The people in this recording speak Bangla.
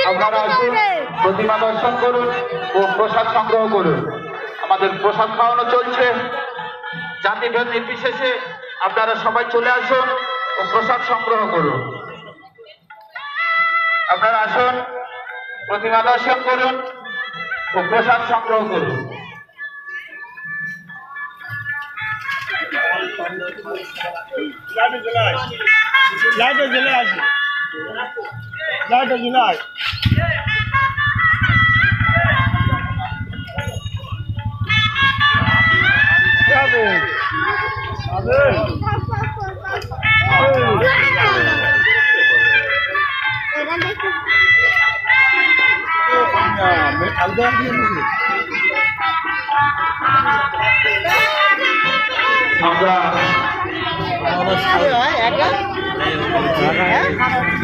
আপনারা আসুন, প্রতিমা দর্শন করুন ও প্রসাদ সংগ্রহ করুন। আমাদের প্রসাদ খাওয়ানো চলছে, জাতিভেদ নির্বিশেষে আপনারা সবাই চলে আসুন ও প্রসাদ সংগ্রহ করুন। আপনারা আসুন, প্রতিমা দর্শন করুন ও প্রসাদ সংগ্রহ করুন। লাইটে জ্বলে আসি, লাইটে জ্বলে আসি। मैं